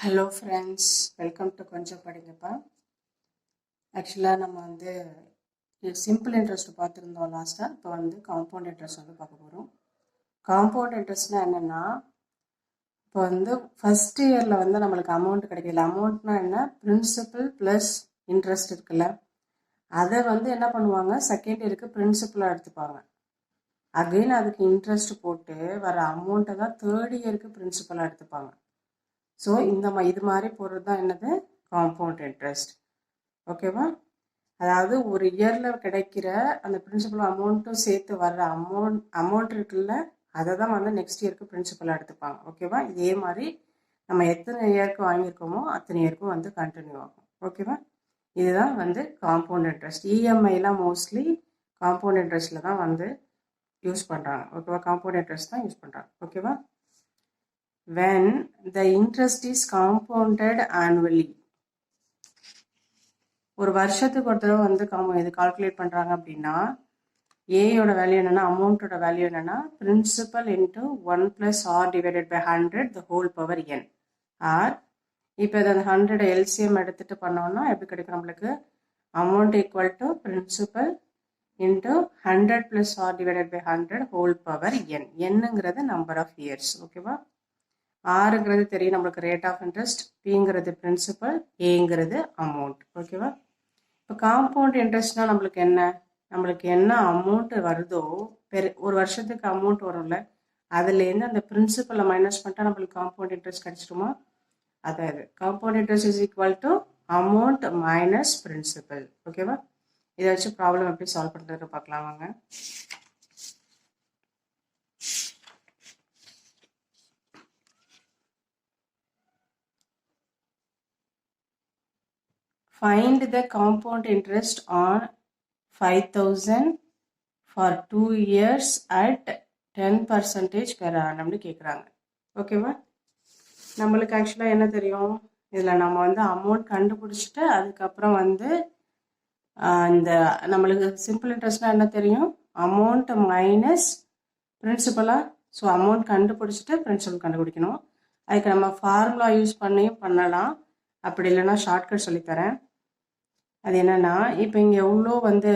Hello friends, welcome to கொஞ்சம் படிங்கப்பா. ஆக்சுவலாக நம்ம வந்து சிம்பிள் இன்ட்ரெஸ்ட் பார்த்துருந்தோம் லாஸ்ட்டாக. இப்போ வந்து காம்பவுண்ட் இன்ட்ரெஸ்ட் வந்து பார்க்க போகிறோம். காம்பவுண்ட் இன்ட்ரெஸ்ட்னா என்னென்னா, இப்போ வந்து ஃபஸ்ட் இயரில் வந்து நம்மளுக்கு அமௌண்ட் கிடைக்கல. அமௌண்ட்னா என்ன, பிரின்சிபல் ப்ளஸ் இன்ட்ரெஸ்ட் இருக்குல்ல, அதை வந்து என்ன பண்ணுவாங்க, செகண்ட் இயருக்கு பிரின்சிபலாக எடுத்துப்பாங்க. அகெயின் அதுக்கு இன்ட்ரெஸ்ட் போட்டு வர அமௌண்ட்டை தான் தேர்ட் இயருக்கு பிரின்சிபலாக எடுத்துப்பாங்க. ஸோ இது மாதிரி போடுறது தான் என்னது, காம்பவுண்ட் இன்ட்ரெஸ்ட். ஓகேவா? அதாவது ஒரு இயரில் கிடைக்கிற அந்த பிரின்சிபல் அமௌண்ட்டும் சேர்த்து வர்ற அமௌண்ட் இருக்குல்ல, அதை தான் வந்து நெக்ஸ்ட் இயருக்கு பிரின்சிபலாக எடுத்துப்பாங்க. ஓகேவா? இதே மாதிரி நம்ம எத்தனை இயருக்கு வாங்கியிருக்கோமோ அத்தனை இயருக்கும் வந்து கண்டினியூ ஆகும். ஓகேவா? இதுதான் வந்து காம்பவுண்ட் இன்ட்ரெஸ்ட். இஎம்ஐலாம் மோஸ்ட்லி காம்பவுண்ட் இன்ட்ரெஸ்ட்டில் தான் வந்து யூஸ் பண்ணுறாங்க. ஓகேவா? காம்பவுண்ட் இன்ட்ரெஸ்ட் தான் யூஸ் பண்ணுறாங்க. ஓகேவா? when the interest is compounded annually, ஒரு வருஷத்துக்கு ஒரு தடவை வந்து இது கால்குலேட் பண்ணுறாங்க அப்படின்னா, ஏயோட வேல்யூ என்னென்னா, அமௌண்ட்டோட வேல்யூ என்னென்னா, principal into 1 + r divided by 100 the whole power n. R இப்போ இதை அந்த 100 எல்சிஎம் எடுத்துகிட்டு பண்ணோம்னா எப்படி கிடைக்கும் நம்மளுக்கு, amount equal to principal into 100 + r divided by 100 whole power n. என்னங்கிறது நம்பர் ஆஃப் இயர்ஸ். ஓகேவா? ஆறுங்கிறது தெரியும் நம்மளுக்கு, ரேட் ஆஃப் இன்ட்ரெஸ்ட். பிங்கிறது பிரின்சிபல், ஏங்கிறது அமௌண்ட். ஓகேவா? இப்போ காம்பவுண்ட் இன்ட்ரெஸ்ட்னா நம்மளுக்கு என்ன அமௌண்ட் வருதோ, ஒரு வருஷத்துக்கு அமௌண்ட் வரும்ல, அதுலேருந்து அந்த பிரின்சிபலை மைனஸ் பண்ணிட்டா நம்மளுக்கு காம்பவுண்ட் இன்ட்ரெஸ்ட் கிடைச்சிடுமா? அதாவது compound interest is equal to amount minus principal. ஓகேவா? இதை வச்சு ப்ராப்ளம் எப்படி சால்வ் பண்ணுறது பார்க்கலாம் வாங்க. Find the compound interest on 5,000 for 2 years at 10% per annum கேட்குறாங்க. ஓகேவா? நம்மளுக்கு ஆக்சுவலாக என்ன தெரியும், இதில் நம்ம வந்து அமௌண்ட் கண்டுபிடிச்சிட்டு அதுக்கப்புறம் வந்து இந்த நம்மளுக்கு சிம்பிள் இன்ட்ரெஸ்ட்னா என்ன தெரியும், அமௌண்ட் மைனஸ் பிரின்சிபலாக. ஸோ அமௌண்ட் கண்டுபிடிச்சிட்டு பிரின்சிபல் கண்டுபிடிக்கணும். அதுக்கு நம்ம ஃபார்முலா யூஸ் பண்ணியும் பண்ணலாம், அப்படி இல்லைன்னா ஷார்ட்கட் சொல்லித்தரேன். அது என்னென்னா, இப்போ இங்கே எவ்வளோ வந்து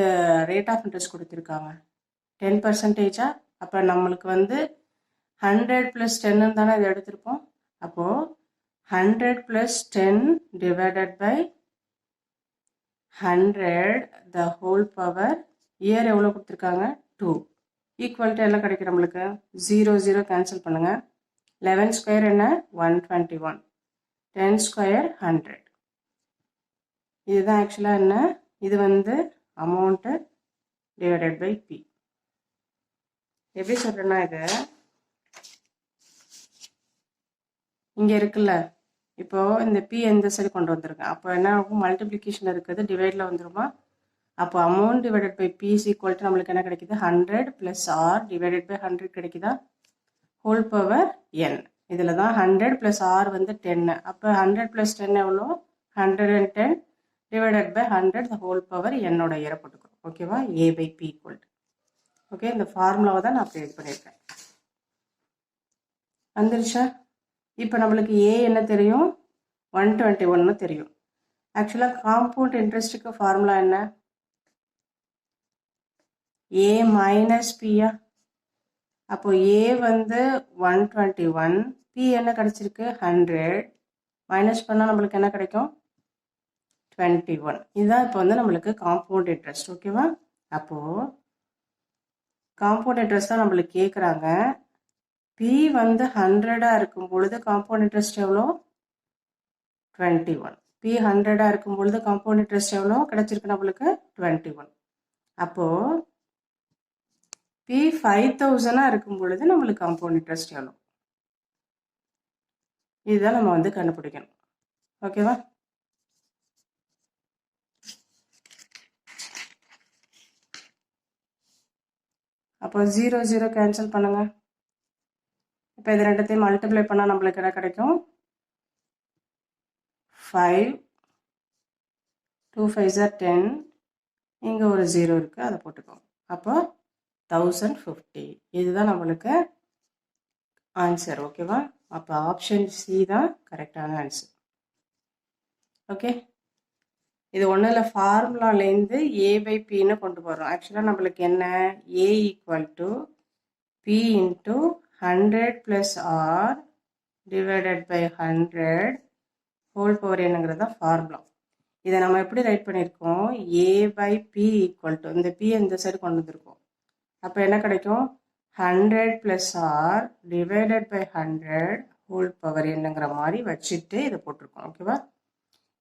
ரேட் ஆஃப் இன்ட்ரெஸ்ட் கொடுத்துருக்காங்க, 10%. அப்போ நம்மளுக்கு வந்து 100 + 10 தானே இதை எடுத்திருப்போம். அப்போது 100 + 10 divided by 100 the whole power, year எவ்வளோ கொடுத்துருக்காங்க, 2. ஈக்குவல் டு எல்லாம் கிடைக்கும் நம்மளுக்கு, 0 0 கேன்சல் பண்ணுங்கள். 11 ஸ்கொயர் என்ன, 121. 10 ஸ்கொயர் 100. இதுதான் ஆக்சுவலாக என்ன, இது வந்து அமௌண்ட்டு டிவைடட் பை பி. எப்படி சொல்கிறேன்னா, இது இங்கே இருக்குல்ல, இப்போது இந்த பி எந்த சைடு கொண்டு வந்துருக்கேன். அப்போ என்ன ஆகும், மல்டிப்ளிகேஷன் இருக்குது, டிவைடில் வந்துருமா. அப்போ amount divided by P is equal to நம்மளுக்கு என்ன கிடைக்குது, 100 + r டிவைடட் பை 100 கிடைக்குதா, ஹோல் பவர் n. இதில் தான் 100 + r வந்து 10. அப்போ 100 + 10 எவ்வளோ, 110 divided by 100 the whole power என்னோட இயரை போட்டுக்கிறோம். ஓகேவா? a by p equal to. Okay, இந்த ஃபார்முலாவை தான் நான் அப்படி இது பண்ணியிருக்கேன். வந்துருச்சா? இப்போ நம்மளுக்கு ஏ என்ன தெரியும், 121 தெரியும். ஆக்சுவலாக காம்பவுண்ட் இன்ட்ரெஸ்ட்டுக்கு ஃபார்முலா என்ன, ஏ மைனஸ் பியா. அப்போ ஏ வந்து 121, பி என்ன கிடைச்சிருக்கு, 100. மைனஸ் பண்ணால் நம்மளுக்கு என்ன கிடைக்கும், 21. இதுதான் இப்போ வந்து நம்மளுக்கு காம்பவுண்ட் இன்ட்ரெஸ்ட். ஓகேவா? அப்போது காம்பவுண்ட் இன்ட்ரெஸ்ட் தான் நம்மளுக்கு கேட்குறாங்க. பி வந்து 100 இருக்கும் பொழுது காம்பவுண்ட் இன்ட்ரெஸ்ட் எவ்வளோ, 21. பி 100 இருக்கும் பொழுது காம்பவுண்ட் இன்ட்ரெஸ்ட் எவ்வளோ கிடைச்சிருக்கு நம்மளுக்கு, 21. அப்போது பி 5,000 இருக்கும் பொழுது நம்மளுக்கு காம்பவுண்ட் இன்ட்ரெஸ்ட் எவ்வளோ, இதுதான் நம்ம வந்து கண்டுபிடிக்கணும். ஓகேவா? அப்போ 0 0 கேன்சல் பண்ணுங்க. இப்போ இது ரெண்டுத்தையும் மல்டிப்ளை பண்ணால் நம்மளுக்கு என்ன கிடைக்கும், 5 2 5 are 10. இங்கே ஒரு 0 இருக்குது, அதை போட்டுக்கோங்க. அப்போ 1050. இதுதான் நம்மளுக்கு ஆன்சர். ஓகேவா? அப்போ ஆப்ஷன் சி தான் கரெக்டான ஆன்சர். ஓகே, இது ஒன்றும் இல்லை, ஃபார்முலாலேருந்து ஏ பை பின்னு கொண்டு போகிறோம். ஆக்சுவலாக நம்மளுக்கு என்ன, A equal to B into 100 + R divided by 100 whole power என்னங்கிறது தான் ஃபார்முலா. இதை நம்ம எப்படி ரைட் பண்ணியிருக்கோம், A by B equal to, இந்த பி இந்த சைடு கொண்டு வந்திருக்கோம். அப்போ என்ன கிடைக்கும், 100 + R divided by 100 whole power என்னங்கிற மாதிரி வச்சுட்டு இதை போட்டிருக்கோம். ஓகேவா,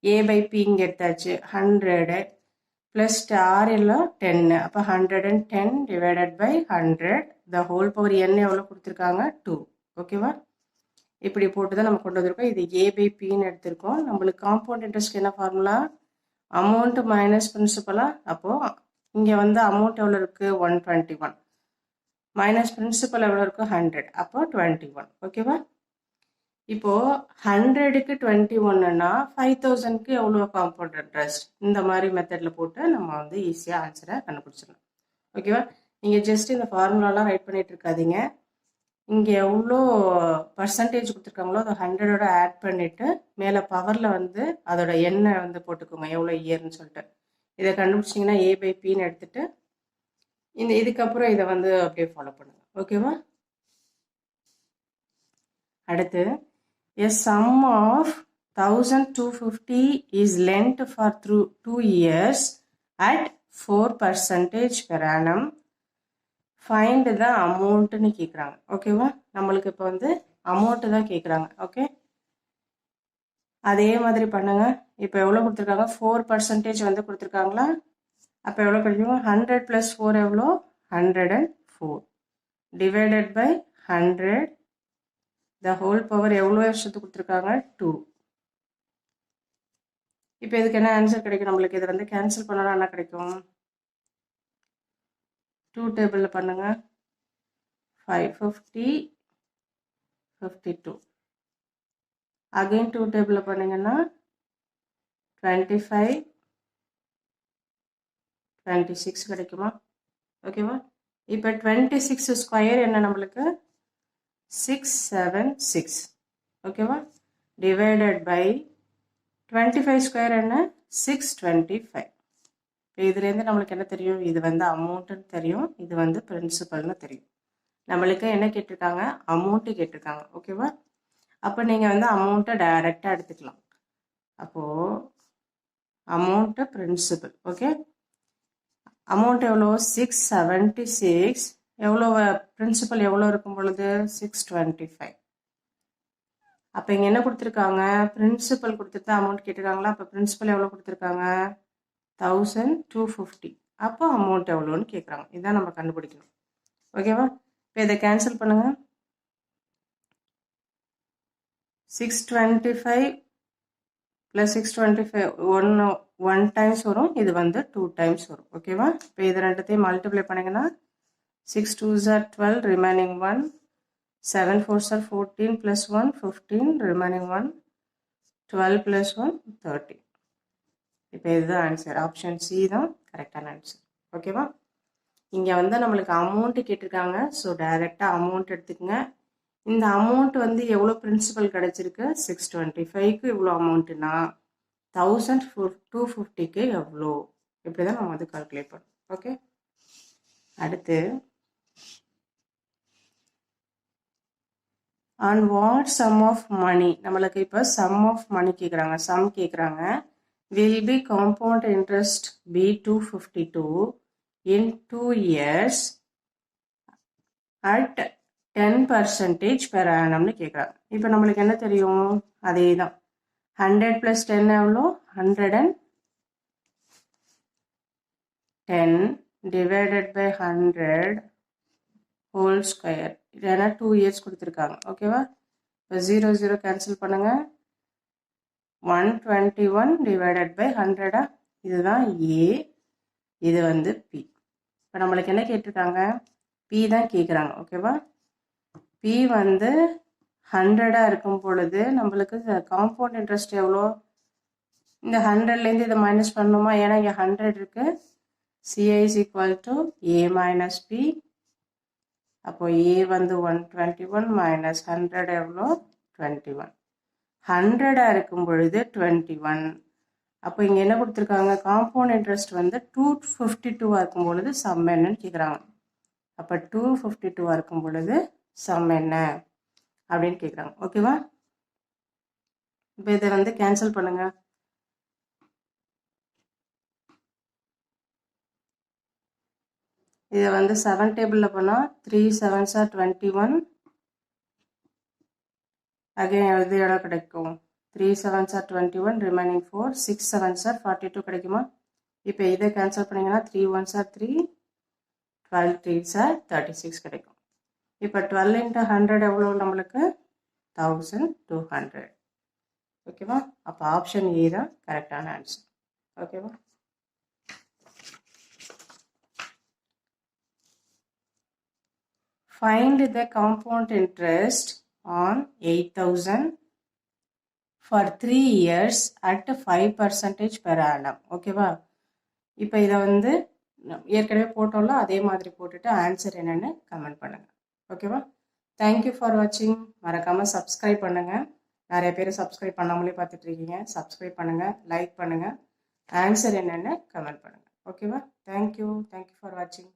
ஏ பை பி இங்கே எடுத்தாச்சு, 100 ப்ளஸ் ஆர் இல்லை 10, அப்போ 110 divided by 100 the whole power என்ன எவ்வளோ கொடுத்துருக்காங்க, 2. ஓகேவா, இப்படி போட்டு தான் நம்ம கொண்டு வந்திருக்கோம். இது ஏ பை பின்னு எடுத்திருக்கோம். நம்மளுக்கு காம்பவுண்ட் இன்ட்ரெஸ்ட் என்ன ஃபார்முலா, அமௌண்ட் மைனஸ் பிரின்சிபலா. அப்போது இங்கே வந்து அமௌண்ட் எவ்வளோ இருக்குது, 121 மைனஸ் பிரின்சிபல் எவ்வளோ இருக்குது, 100, அப்போ 21. ஓகேவா, இப்போது 100க்கு 21ன்னா 5000க்கு எவ்வளோ காம்பவுண்ட் இன்ட்ரெஸ்ட், இந்த மாதிரி மெத்தடில் போட்டு நம்ம வந்து ஈஸியாக ஆன்சரை கண்டுபிடிச்சிடலாம். ஓகேவா, நீங்கள் ஜஸ்ட் இந்த ஃபார்முலாலாம் ரைட் பண்ணிட்டு இருக்காதீங்க. இங்கே எவ்வளோ பர்சன்டேஜ் கொடுத்துருக்காங்களோ அதை 100ஓட ஆட் பண்ணிவிட்டு மேலே பவரில் வந்து அதோட எண்ணெய் வந்து போட்டுக்கோங்க, எவ்வளோ இயர்னு சொல்லிட்டு. இதை கண்டுபிடிச்சிங்கன்னா ஏ பை பின்னு எடுத்துகிட்டு இதுக்கப்புறம் இதை வந்து அப்படியே ஃபாலோ பண்ணுங்கள். ஓகேவா, அடுத்து a sum of 1250 is lent for 2 years at 4% per annum. Find the அமௌண்ட்டுன்னு கேட்குறாங்க. ஓகேவா, நம்மளுக்கு இப்போ வந்து அமௌண்ட்டு தான் கேட்குறாங்க. ஓகே, அதே மாதிரி பண்ணுங்க. இப்போ எவ்வளோ கொடுத்துருக்காங்க, 4% வந்து கொடுத்துருக்காங்களா, அப்போ எவ்வளோ கிடைக்கும், 100 + 4 எவ்வளோ, 104 divided by 100 the whole power எவ்வளோ வருஷத்துக்கு கொடுத்துருக்காங்க, 2. இப்போ இதுக்கு என்ன ஆன்சர் கிடைக்கும் நம்மளுக்கு, இதை வந்து கேன்சல் பண்ணலாம் என்ன கிடைக்கும், 2 டேபிளில் பண்ணுங்க, 550 52 அகைன் 2 டேபிளில் பண்ணிங்கன்னா 25 26 கிடைக்குமா. ஓகேவா, இப்போ 26 ஸ்கொயர் என்ன நம்மளுக்கு, 676. ஓகேவா, டிவைடட் பை 25 ஸ்கொயர் என்ன, 625. இப்போ இதுலேருந்து நம்மளுக்கு என்ன தெரியும், இது வந்து அமௌண்ட்டுன்னு தெரியும், இது வந்து பிரின்சிபல்னு தெரியும். நம்மளுக்கு என்ன கேட்டிருக்காங்க, அமௌண்ட்டு கேட்டிருக்காங்க. ஓகேவா, அப்போ நீங்கள் வந்து அமௌண்ட்டை டைரெக்டாக எடுத்துக்கலாம். அப்போது அமௌண்ட்டு பிரின்சிபல். ஓகே, அமௌண்ட் எவ்வளோ, 676, எவ்வளோ பிரின்சிபல் எவ்வளோ இருக்கும் பொழுது, 625. அப்போ இங்கே என்ன கொடுத்துருக்காங்க, பிரின்சிபல் கொடுத்துட்டு அமௌண்ட் கேட்டிருக்காங்களா, அப்போ பிரின்சிபல் எவ்வளோ கொடுத்துருக்காங்க, 1250. அப்போ அமௌண்ட் எவ்வளோன்னு கேட்குறாங்க. இதுதான் நம்ம கண்டுபிடிக்கணும். ஓகேவா, இப்போ இதை கேன்சல் பண்ணுங்க, 625 + 625 ஒன் டைம்ஸ் வரும், இது வந்து 2 டைம்ஸ் வரும். ஓகேவா, இப்போ இது ரெண்டுத்தையும் மல்டிப்ளை பண்ணிங்கன்னா 6 2s are 12 remaining 1, 7 4s are 14 + 1 15 remaining 1, 12 + 1 13. இப்போ இதுதான் ஆன்சர், ஆப்ஷன் சி தான் கரெக்டான ஆன்சர். ஓகேவா, இங்கே வந்து நம்மளுக்கு அமௌண்ட்டு கேட்டிருக்காங்க, ஸோ டைரெக்டாக அமௌண்ட் எடுத்துக்கங்க. இந்த அமௌண்ட் வந்து எவ்வளோ பிரின்சிபல் கிடச்சிருக்கு, 625க்கு இவ்வளோ அமௌண்ட்டுனா 1250க்கு எவ்வளோ, இப்படி தான் நம்ம வந்து கால்குலேட் பண்ணோம். ஓகே, அடுத்து on what sum of money, நம்மளுக்கு இப்போ சம் ஆஃப் மணி கேட்குறாங்க, சம் கேட்குறாங்க. will be compound interest be 252 in 2 years at 10% per annum கேட்குறாங்க. இப்போ நம்மளுக்கு என்ன தெரியும், அதே தான், 100 + 10 எவ்வளோ, 110 டிவைடட் பை 100 ஹோல் ஸ்கொயர். இல்லைன்னா 2 years கொடுத்துருக்காங்க. ஓகேவா, இப்போ 0 0 கேன்சல் பண்ணுங்க, 121 டிவைடட் பை 100. இதுதான் ஏ, இது வந்து பி. இப்போ நம்மளுக்கு என்ன கேட்டிருக்காங்க, பி தான் கேட்குறாங்க. ஓகேவா, பி வந்து 100 இருக்கும் பொழுது நம்மளுக்கு காம்பவுண்ட் இன்ட்ரெஸ்ட் எவ்வளோ, இந்த 100லேருந்து இதை மைனஸ் பண்ணணுமா, ஏன்னா இங்கே 100 இருக்கு. CI is equal to A minus B. அப்போ ஏ வந்து 121 மைனஸ் 100 எவ்வளோ, 21. 100 இருக்கும் பொழுது 21, அப்போ இங்கே என்ன கொடுத்துருக்காங்க, காம்பவுண்ட் இன்ட்ரெஸ்ட் வந்து 252 இருக்கும் பொழுது சம் என்னன்னு கேட்குறாங்க. அப்போ 252 இருக்கும் பொழுது சம் என்ன அப்படின்னு கேட்குறாங்க. ஓகேவா? இப்போ இதை வந்து கேன்சல் பண்ணுங்க. இதை வந்து 7 டேபிளில் பண்ணால் 3 7s are 21. அகைன் இது எவ்வளோ கிடைக்கும், 3 7s are 21, remaining 4, 6 7s are 42 கிடைக்குமா? இப்போ இதை கேன்சல் பண்ணிங்கன்னா 3 1s are 3, 12 3s are 36 கிடைக்கும். இப்போ 12 into 100 எவ்வளோ நம்மளுக்கு, 1200. ஓகேவா? அப்போ ஆப்ஷன் ஏ தான் கரெக்டான ஆன்சர். ஓகேவா? Find the compound interest on 8,000 for 3 years at 5% per annum. ஓகேவா? இப்போ இதை வந்து ஏற்கனவே போட்டோம்ல, அதே மாதிரி போட்டுட்டு ஆன்சர் என்னன்னு கமெண்ட் பண்ணுங்க. ஓகேவா? தேங்க்யூ ஃபார் வாட்சிங். மறக்காமல் சப்ஸ்கிரைப் பண்ணுங்கள். நிறைய பேர் சப்ஸ்கிரைப் பண்ணாமலே பார்த்துட்டு இருக்கீங்க. சப்ஸ்கிரைப் பண்ணுங்கள், லைக் பண்ணுங்கள், ஆன்சர் என்னன்னு கமெண்ட் பண்ணுங்கள். ஓகேவா? தேங்க்யூ ஃபார் வாட்சிங்.